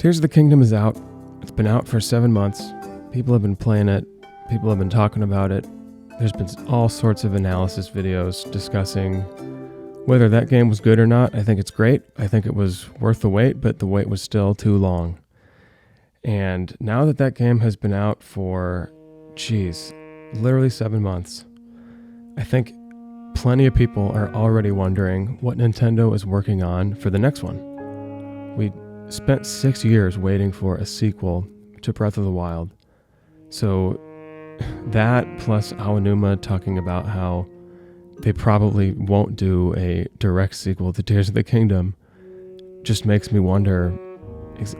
Tears of the Kingdom is out. It's been out for 7 months. People have been playing it. People have been talking about it. There's been all sorts of analysis videos discussing whether that game was good or not. I think it's great. I think it was worth the wait, but the wait was still too long. And now that that game has been out for, literally 7 months, I think plenty of people are already wondering what Nintendo is working on for the next one. We spent 6 years waiting for a sequel to Breath of the Wild. So that plus Aonuma talking about how they probably won't do a direct sequel to Tears of the Kingdom just makes me wonder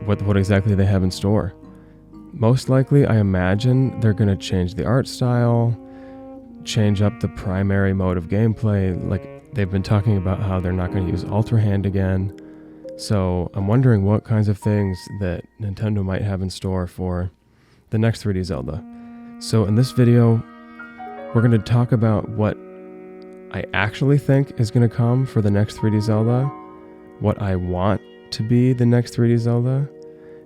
what exactly they have in store. Most likely, I imagine they're going to change the art style, change up the primary mode of gameplay. Like, they've been talking about how they're not going to use Ultra Hand again. So I'm wondering what kinds of things that Nintendo might have in store for the next 3D Zelda. So in this video, we're going to talk about what I actually think is going to come for the next 3D Zelda, what I want to be the next 3D Zelda,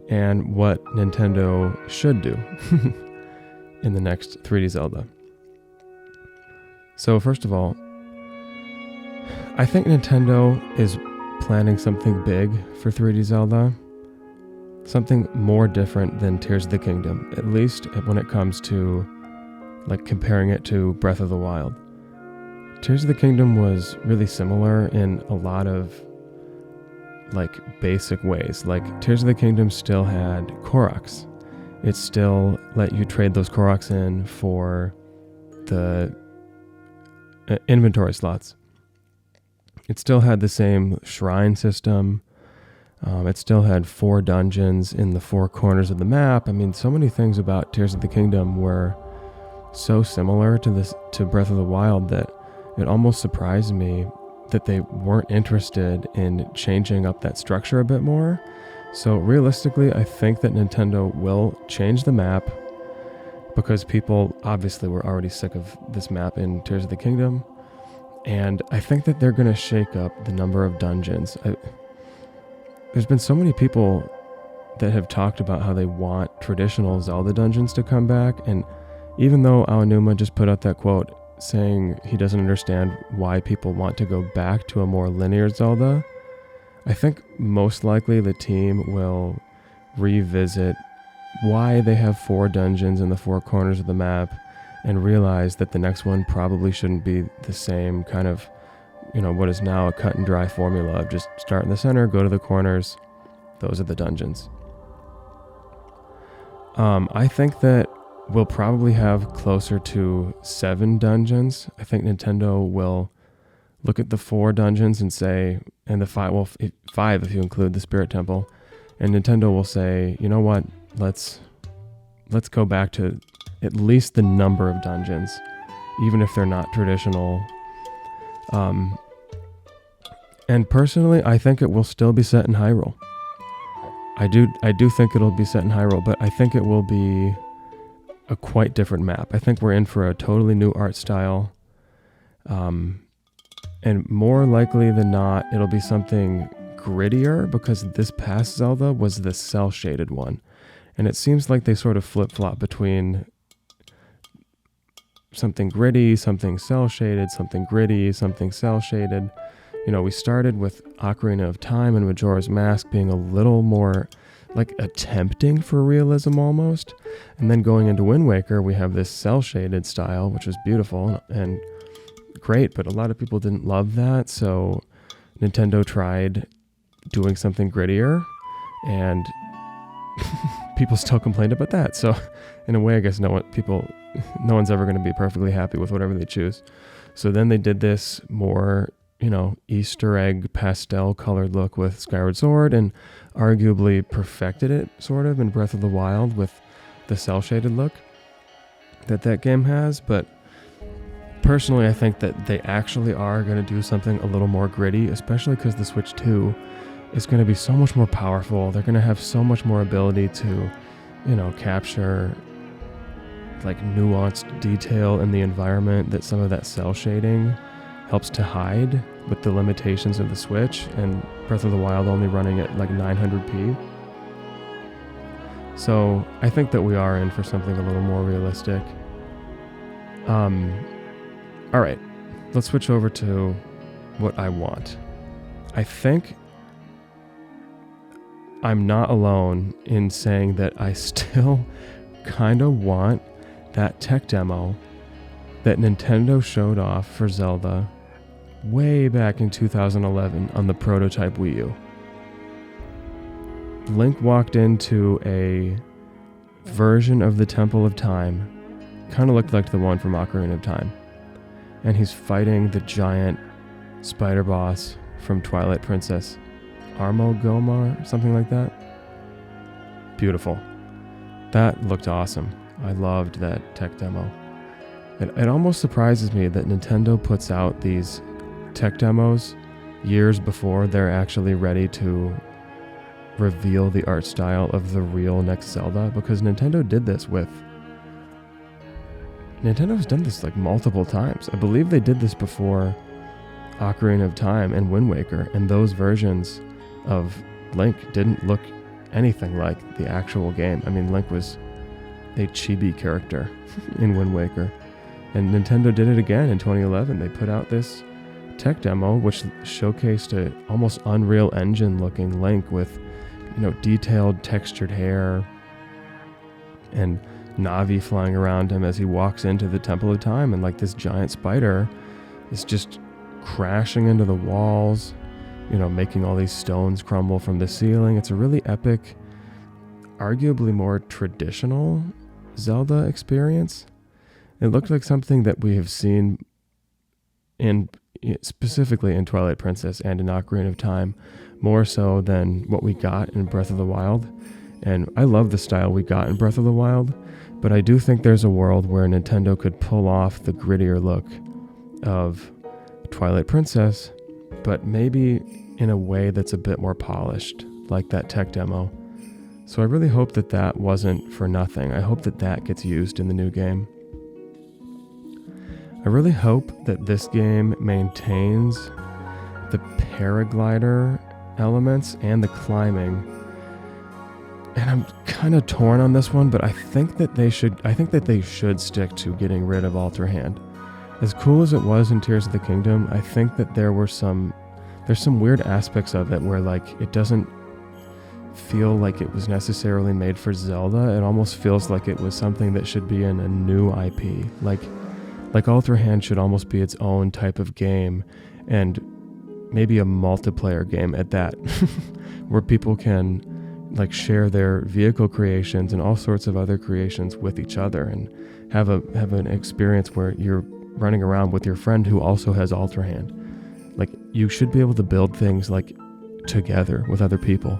and what Nintendo should do in the next 3D Zelda. So first of all, I think Nintendo is planning something big for 3D Zelda, something more different than Tears of the Kingdom, at least when it comes to like comparing it to Breath of the Wild. Tears of the Kingdom was really similar in a lot of like basic ways. Like Tears of the Kingdom still had Koroks. It still let you trade those Koroks in for the inventory slots. It still had the same shrine system. It still had 4 dungeons in the 4 corners of the map. I mean, so many things about Tears of the Kingdom were so similar to Breath of the Wild that it almost surprised me that they weren't interested in changing up that structure a bit more. So realistically, I think that Nintendo will change the map because people obviously were already sick of this map in Tears of the Kingdom. And I think that they're going to shake up the number of dungeons. There's been so many people that have talked about how they want traditional Zelda dungeons to come back. And even though Aonuma just put out that quote saying he doesn't understand why people want to go back to a more linear Zelda, I think most likely the team will revisit why they have 4 dungeons in the 4 corners of the map and realize that the next one probably shouldn't be the same kind of, what is now a cut and dry formula of just start in the center, go to the corners. Those are the dungeons. I think that we'll probably have closer to 7 dungeons. I think Nintendo will look at the 4 dungeons and say, and the 5, 5 if you include the Spirit Temple, and Nintendo will say, you know what, let's go back to at least the number of dungeons, even if they're not traditional. And personally, I think it will still be set in Hyrule. I do think it'll be set in Hyrule, but I think it will be a quite different map. I think we're in for a totally new art style. And more likely than not, it'll be something grittier because this past Zelda was the cel-shaded one. And it seems like they sort of flip-flop between something gritty, something cel-shaded, something gritty, something cel-shaded. We started with Ocarina of Time and Majora's Mask being a little more like attempting for realism almost. And then going into Wind Waker, we have this cel-shaded style, which was beautiful and great, but a lot of people didn't love that. So Nintendo tried doing something grittier and people still complained about that. So in a way, I guess no one's ever going to be perfectly happy with whatever they choose. So then they did this more, Easter egg pastel colored look with Skyward Sword and arguably perfected it sort of in Breath of the Wild with the cel-shaded look that game has. But personally, I think that they actually are going to do something a little more gritty, especially because the Switch 2 is going to be so much more powerful. They're going to have so much more ability to, capture like nuanced detail in the environment that some of that cel shading helps to hide with the limitations of the Switch, and Breath of the Wild only running at like 900p. So I think that we are in for something a little more realistic. All right, let's switch over to what I want. I think I'm not alone in saying that I still kind of want that tech demo that Nintendo showed off for Zelda way back in 2011 on the prototype Wii U. Link walked into a version of the Temple of Time, kind of looked like the one from Ocarina of Time, and he's fighting the giant spider boss from Twilight Princess, Armogoma or something like that. Beautiful. That looked awesome. I loved that tech demo. It almost surprises me that Nintendo puts out these tech demos years before they're actually ready to reveal the art style of the real next Zelda, because Nintendo's done this like multiple times. I believe they did this before Ocarina of Time and Wind Waker, and those versions of Link didn't look anything like the actual game. I mean, Link was a chibi character in Wind Waker, and Nintendo did it again in 2011. They put out this tech demo which showcased a almost Unreal Engine looking Link with, detailed textured hair and Navi flying around him as he walks into the Temple of Time, and like this giant spider is just crashing into the walls, making all these stones crumble from the ceiling. It's a really epic, arguably more traditional Zelda experience. It looked like something that we have seen specifically in Twilight Princess and in Ocarina of Time, more so than what we got in Breath of the Wild. And I love the style we got in Breath of the Wild, but I do think there's a world where Nintendo could pull off the grittier look of Twilight Princess, but maybe in a way that's a bit more polished, like that tech demo. So I really hope that wasn't for nothing. I hope that gets used in the new game. I really hope that this game maintains the paraglider elements and the climbing. And I'm kind of torn on this one, but I think that they should stick to getting rid of Alter Hand. As cool as it was in Tears of the Kingdom, I think that there's some weird aspects of it where like it doesn't feel like it was necessarily made for Zelda. It almost feels like it was something that should be in a new IP. Like Alter Hand should almost be its own type of game, and maybe a multiplayer game at that, where people can like share their vehicle creations and all sorts of other creations with each other, and have an experience where you're running around with your friend who also has Alter Hand. Like, you should be able to build things like together with other people.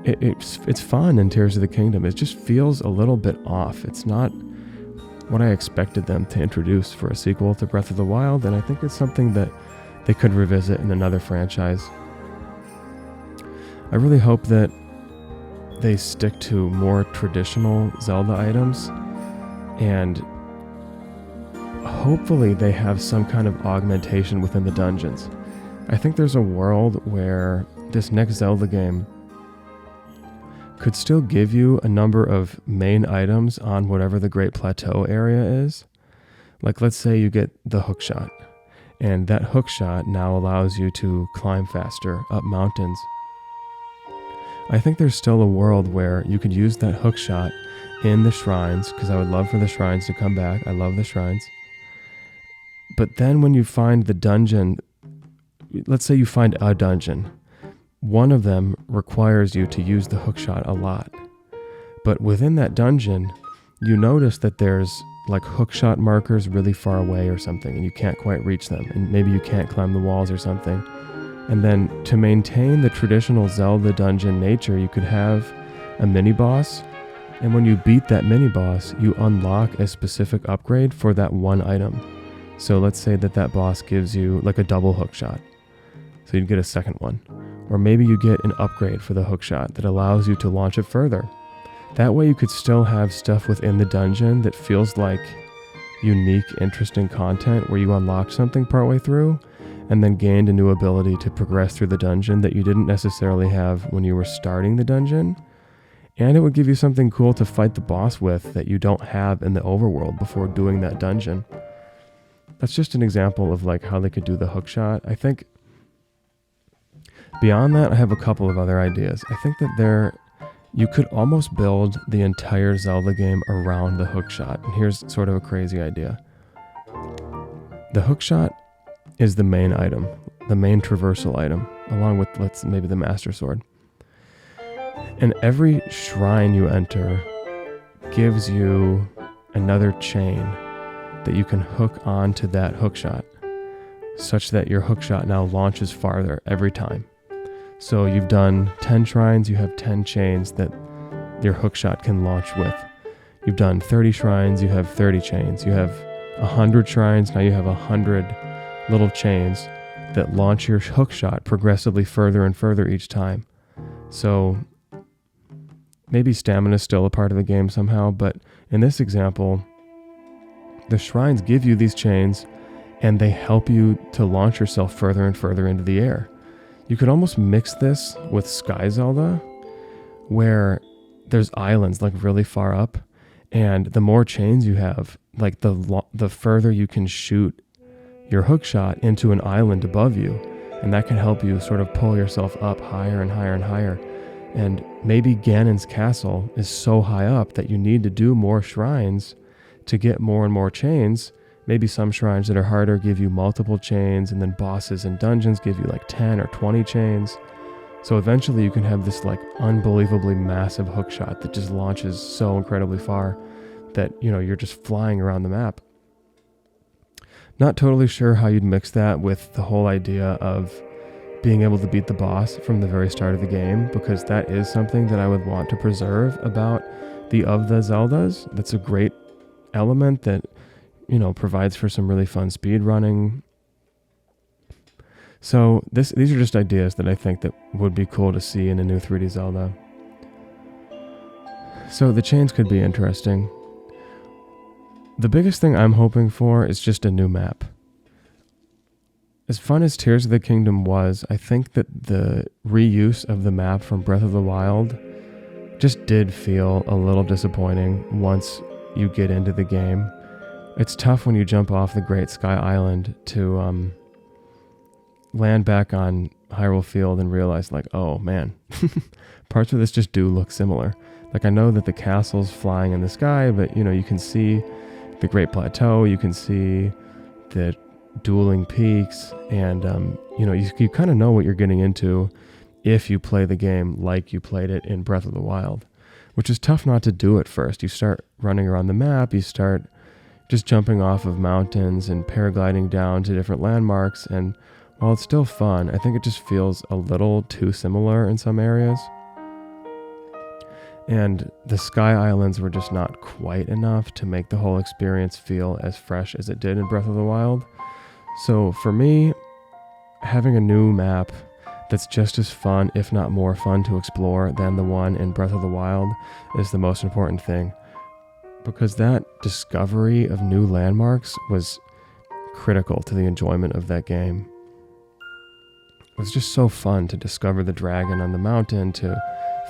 It's fun in Tears of the Kingdom. It just feels a little bit off. It's not what I expected them to introduce for a sequel to Breath of the Wild, and I think it's something that they could revisit in another franchise. I really hope that they stick to more traditional Zelda items, and hopefully they have some kind of augmentation within the dungeons. I think there's a world where this next Zelda game could still give you a number of main items on whatever the Great Plateau area is. Like, let's say you get the hookshot, and that hookshot now allows you to climb faster up mountains. I think there's still a world where you could use that hookshot in the shrines, because I would love for the shrines to come back. I love the shrines. But then when you find the dungeon, let's say you find a dungeon, one of them requires you to use the hookshot a lot. But within that dungeon, you notice that there's like hookshot markers really far away or something, and you can't quite reach them, and maybe you can't climb the walls or something. And then to maintain the traditional Zelda dungeon nature, you could have a mini-boss, and when you beat that mini-boss, you unlock a specific upgrade for that one item. So let's say that boss gives you like a double hookshot, so you'd get a second one. Or maybe you get an upgrade for the hookshot that allows you to launch it further. That way you could still have stuff within the dungeon that feels like unique, interesting content where you unlocked something partway through and then gained a new ability to progress through the dungeon that you didn't necessarily have when you were starting the dungeon. And it would give you something cool to fight the boss with that you don't have in the overworld before doing that dungeon. That's just an example of like how they could do the hookshot. I think beyond that, I have a couple of other ideas. I think that you could almost build the entire Zelda game around the hookshot. And here's sort of a crazy idea. The hookshot is the main item, the main traversal item, along with maybe the Master Sword. And every shrine you enter gives you another chain that you can hook onto that hookshot, such that your hookshot now launches farther every time. So you've done 10 shrines, you have 10 chains that your hookshot can launch with. You've done 30 shrines, you have 30 chains. You have 100 shrines, now you have 100 little chains that launch your hookshot progressively further and further each time. So maybe stamina is still a part of the game somehow, but in this example, the shrines give you these chains and they help you to launch yourself further and further into the air. You could almost mix this with Sky Zelda, where there's islands like really far up, and the more chains you have, like the further you can shoot your hookshot into an island above you, and that can help you sort of pull yourself up higher and higher and higher. And maybe Ganon's castle is so high up that you need to do more shrines to get more and more chains. Maybe some shrines that are harder give you multiple chains, and then bosses and dungeons give you like 10 or 20 chains. So eventually you can have this like unbelievably massive hookshot that just launches so incredibly far that, you know, you're just flying around the map. Not totally sure how you'd mix that with the whole idea of being able to beat the boss from the very start of the game, because that is something that I would want to preserve about the Zeldas. That's a great element that, you know, provides for some really fun speed running. So these are just ideas that I think that would be cool to see in a new 3D Zelda. So the chains could be interesting. The biggest thing I'm hoping for is just a new map. As fun as Tears of the Kingdom was, I think that the reuse of the map from Breath of the Wild just did feel a little disappointing once you get into the game. It's tough when you jump off the Great Sky Island to land back on Hyrule Field and realize, like, oh man, parts of this just do look similar. Like, I know that the castle's flying in the sky, but, you know, you can see the Great Plateau, you can see the dueling peaks, and you know, you kind of know what you're getting into if you play the game like you played it in Breath of the Wild, which is tough not to do at first. You start running around the map, you start just jumping off of mountains and paragliding down to different landmarks, and while it's still fun, I think it just feels a little too similar in some areas. And the Sky Islands were just not quite enough to make the whole experience feel as fresh as it did in Breath of the Wild. So for me, having a new map that's just as fun, if not more fun to explore than the one in Breath of the Wild is the most important thing. Because that discovery of new landmarks was critical to the enjoyment of that game. It was just so fun to discover the dragon on the mountain, to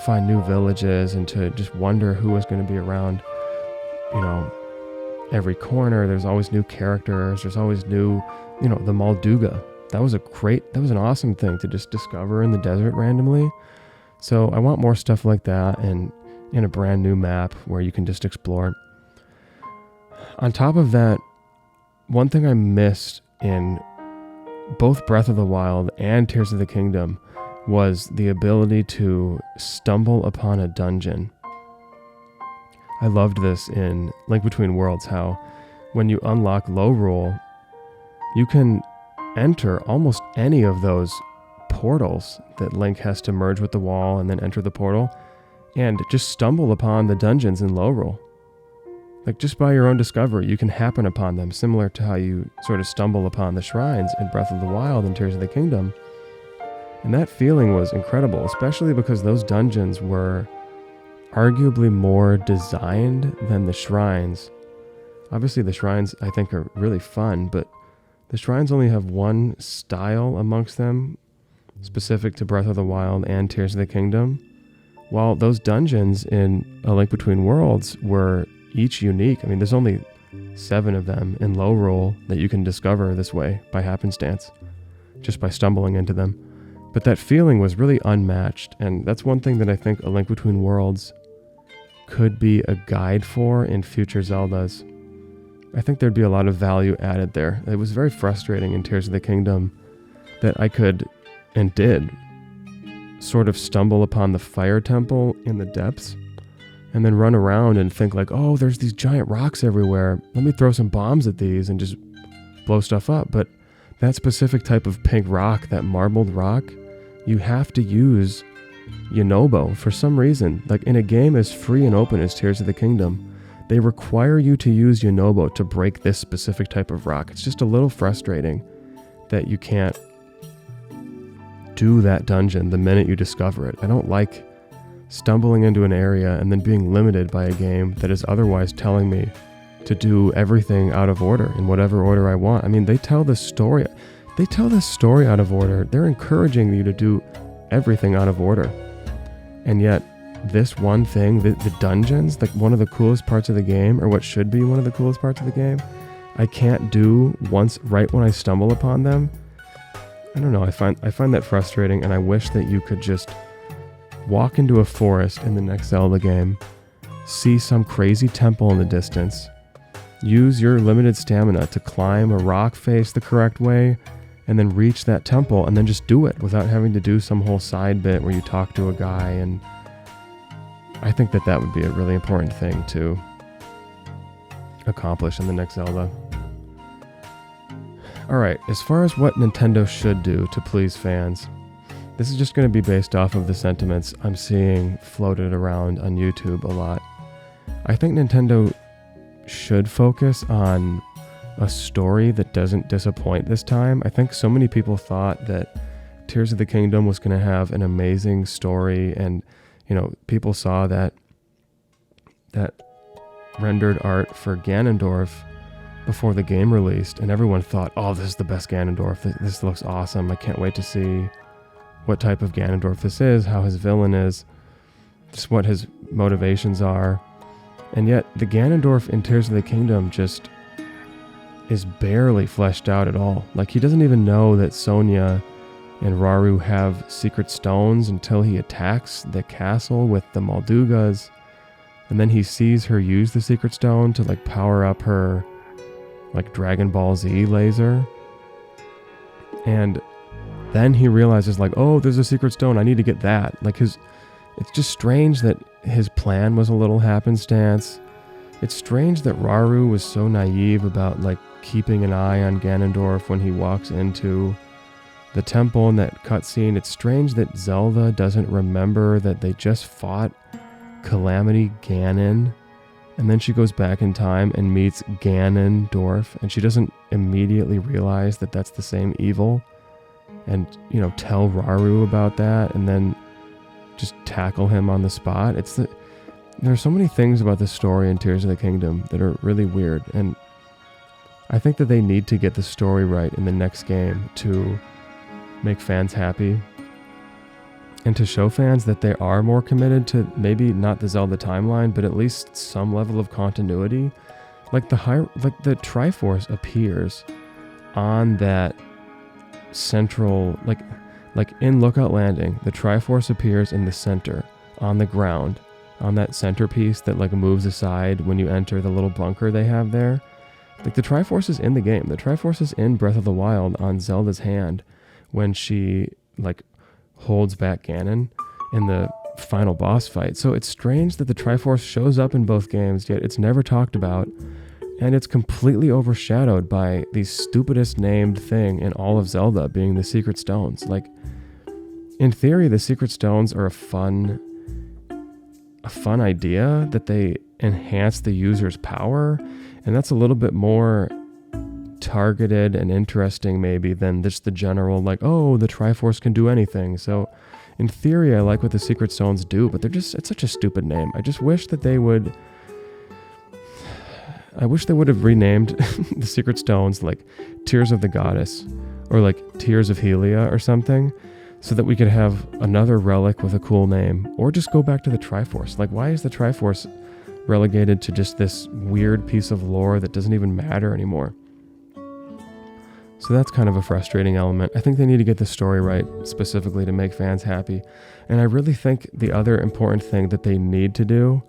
find new villages, and to just wonder who was going to be around, you know, every corner. There's always new characters. There's always new, you know, the Molduga. That was an awesome thing to just discover in the desert randomly. So I want more stuff like that, and in a brand new map where you can just explore. On top of that, one thing I missed in both Breath of the Wild and Tears of the Kingdom was the ability to stumble upon a dungeon. I loved this in Link Between Worlds, how when you unlock Lorule, you can enter almost any of those portals that Link has to merge with the wall and then enter the portal, and just stumble upon the dungeons in Lorule. Like, just by your own discovery, you can happen upon them, similar to how you sort of stumble upon the shrines in Breath of the Wild and Tears of the Kingdom. And that feeling was incredible, especially because those dungeons were arguably more designed than the shrines. Obviously, the shrines, I think, are really fun, but the shrines only have one style amongst them, specific to Breath of the Wild and Tears of the Kingdom, while those dungeons in A Link Between Worlds were each unique. I mean, there's only 7 of them in low roll that you can discover this way by happenstance, just by stumbling into them. But that feeling was really unmatched, and that's one thing that I think A Link Between Worlds could be a guide for in future Zeldas. I think there'd be a lot of value added there. It was very frustrating in Tears of the Kingdom that I could, and did, sort of stumble upon the fire temple in the depths, and then run around and think like, oh, there's these giant rocks everywhere. Let me throw some bombs at these and just blow stuff up. But that specific type of pink rock, that marbled rock, you have to use Yunobo for some reason. Like in a game as free and open as Tears of the Kingdom, they require you to use Yunobo to break this specific type of rock. It's just a little frustrating that you can't do that dungeon the minute you discover it. I don't like stumbling into an area and then being limited by a game that is otherwise telling me to do everything out of order, in whatever order I want. I mean, they tell the story out of order. They're encouraging you to do everything out of order. And yet, this one thing, the dungeons, like one of the coolest parts of the game, or what should be one of the coolest parts of the game, I can't do once right when I stumble upon them. I don't know, I find that frustrating, and I wish that you could just walk into a forest in the next Zelda game, see some crazy temple in the distance, use your limited stamina to climb a rock face the correct way, and then reach that temple, and then just do it without having to do some whole side bit where you talk to a guy. And I think that would be a really important thing to accomplish in the next Zelda. Alright, as far as what Nintendo should do to please fans, this is just going to be based off of the sentiments I'm seeing floated around on YouTube a lot. I think Nintendo should focus on a story that doesn't disappoint this time. I think so many people thought that Tears of the Kingdom was going to have an amazing story, and people saw that rendered art for Ganondorf before the game released, and everyone thought, oh, this is the best Ganondorf. This looks awesome. I can't wait to see what type of Ganondorf this is, how his villain is, just what his motivations are. And yet, the Ganondorf in Tears of the Kingdom just is barely fleshed out at all. Like, he doesn't even know that Sonia and Rauru have secret stones until he attacks the castle with the Moldugas. And then he sees her use the secret stone to power up her Dragon Ball Z laser. And then he realizes oh, there's a secret stone, I need to get that. It's just strange that his plan was a little happenstance. It's strange that Rauru was so naive about keeping an eye on Ganondorf when he walks into the temple in that cutscene. It's strange that Zelda doesn't remember that they just fought Calamity Ganon, and then she goes back in time and meets Ganondorf, and she doesn't immediately realize that that's the same evil, and tell Rauru about that, and then just tackle him on the spot. There are so many things about the story in Tears of the Kingdom that are really weird, and I think that they need to get the story right in the next game to make fans happy, and to show fans that they are more committed to maybe not the Zelda timeline, but at least some level of continuity. The Triforce appears on that central, in Lookout Landing, the Triforce appears in the center, on the ground, on that centerpiece that moves aside when you enter the little bunker they have there. The Triforce is in the game. The Triforce is in Breath of the Wild on Zelda's hand when she holds back Ganon in the final boss fight. So it's strange that the Triforce shows up in both games, yet it's never talked about, and it's completely overshadowed by the stupidest named thing in all of Zelda, being the Secret Stones. In theory, the Secret Stones are a fun idea that they enhance the user's power, and that's a little bit more targeted and interesting maybe than just the general oh, the Triforce can do anything. So in theory, I like what the Secret Stones do, but it's such a stupid name. I just wish that they would have renamed the Secret Stones Tears of the Goddess, or Tears of Helia or something, so that we could have another relic with a cool name, or just go back to the Triforce. Like, why is the Triforce relegated to just this weird piece of lore that doesn't even matter anymore? So that's kind of a frustrating element. I think they need to get the story right, specifically to make fans happy. And I really think the other important thing that they need to do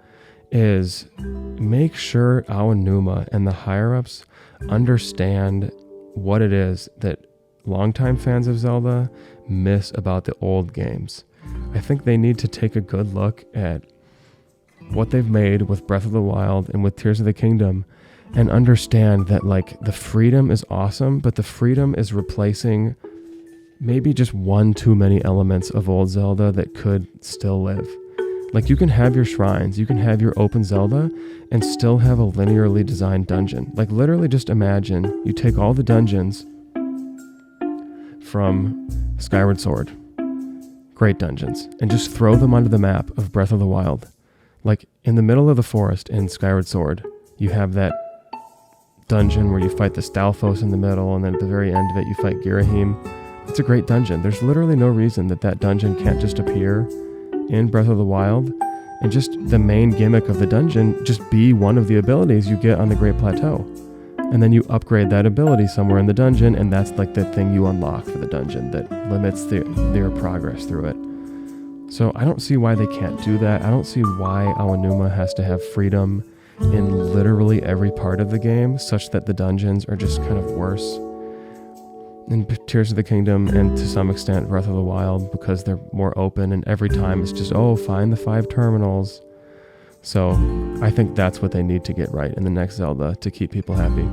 is make sure Aonuma and the higher-ups understand what it is that longtime fans of Zelda miss about the old games. I think they need to take a good look at what they've made with Breath of the Wild and with Tears of the Kingdom and understand that, like, the freedom is awesome, but the freedom is replacing maybe just one too many elements of old Zelda that could still live. Like, you can have your shrines, you can have your open Zelda, and still have a linearly designed dungeon. Like, literally just imagine you take all the dungeons from Skyward Sword, great dungeons, and just throw them onto the map of Breath of the Wild. Like, in the middle of the forest in Skyward Sword, you have that dungeon where you fight the Stalfos in the middle, and then at the very end of it you fight Girahim. It's a great dungeon. There's literally no reason that dungeon can't just appear in Breath of the Wild, and just the main gimmick of the dungeon just be one of the abilities you get on the Great Plateau. And then you upgrade that ability somewhere in the dungeon, and that's like the thing you unlock for the dungeon that limits their progress through it. So I don't see why they can't do that. I don't see why Aonuma has to have freedom in literally every part of the game, such that the dungeons are just kind of worse in Tears of the Kingdom, and to some extent Breath of the Wild, because they're more open, and every time it's just, find the 5 terminals. So I think that's what they need to get right in the next Zelda to keep people happy.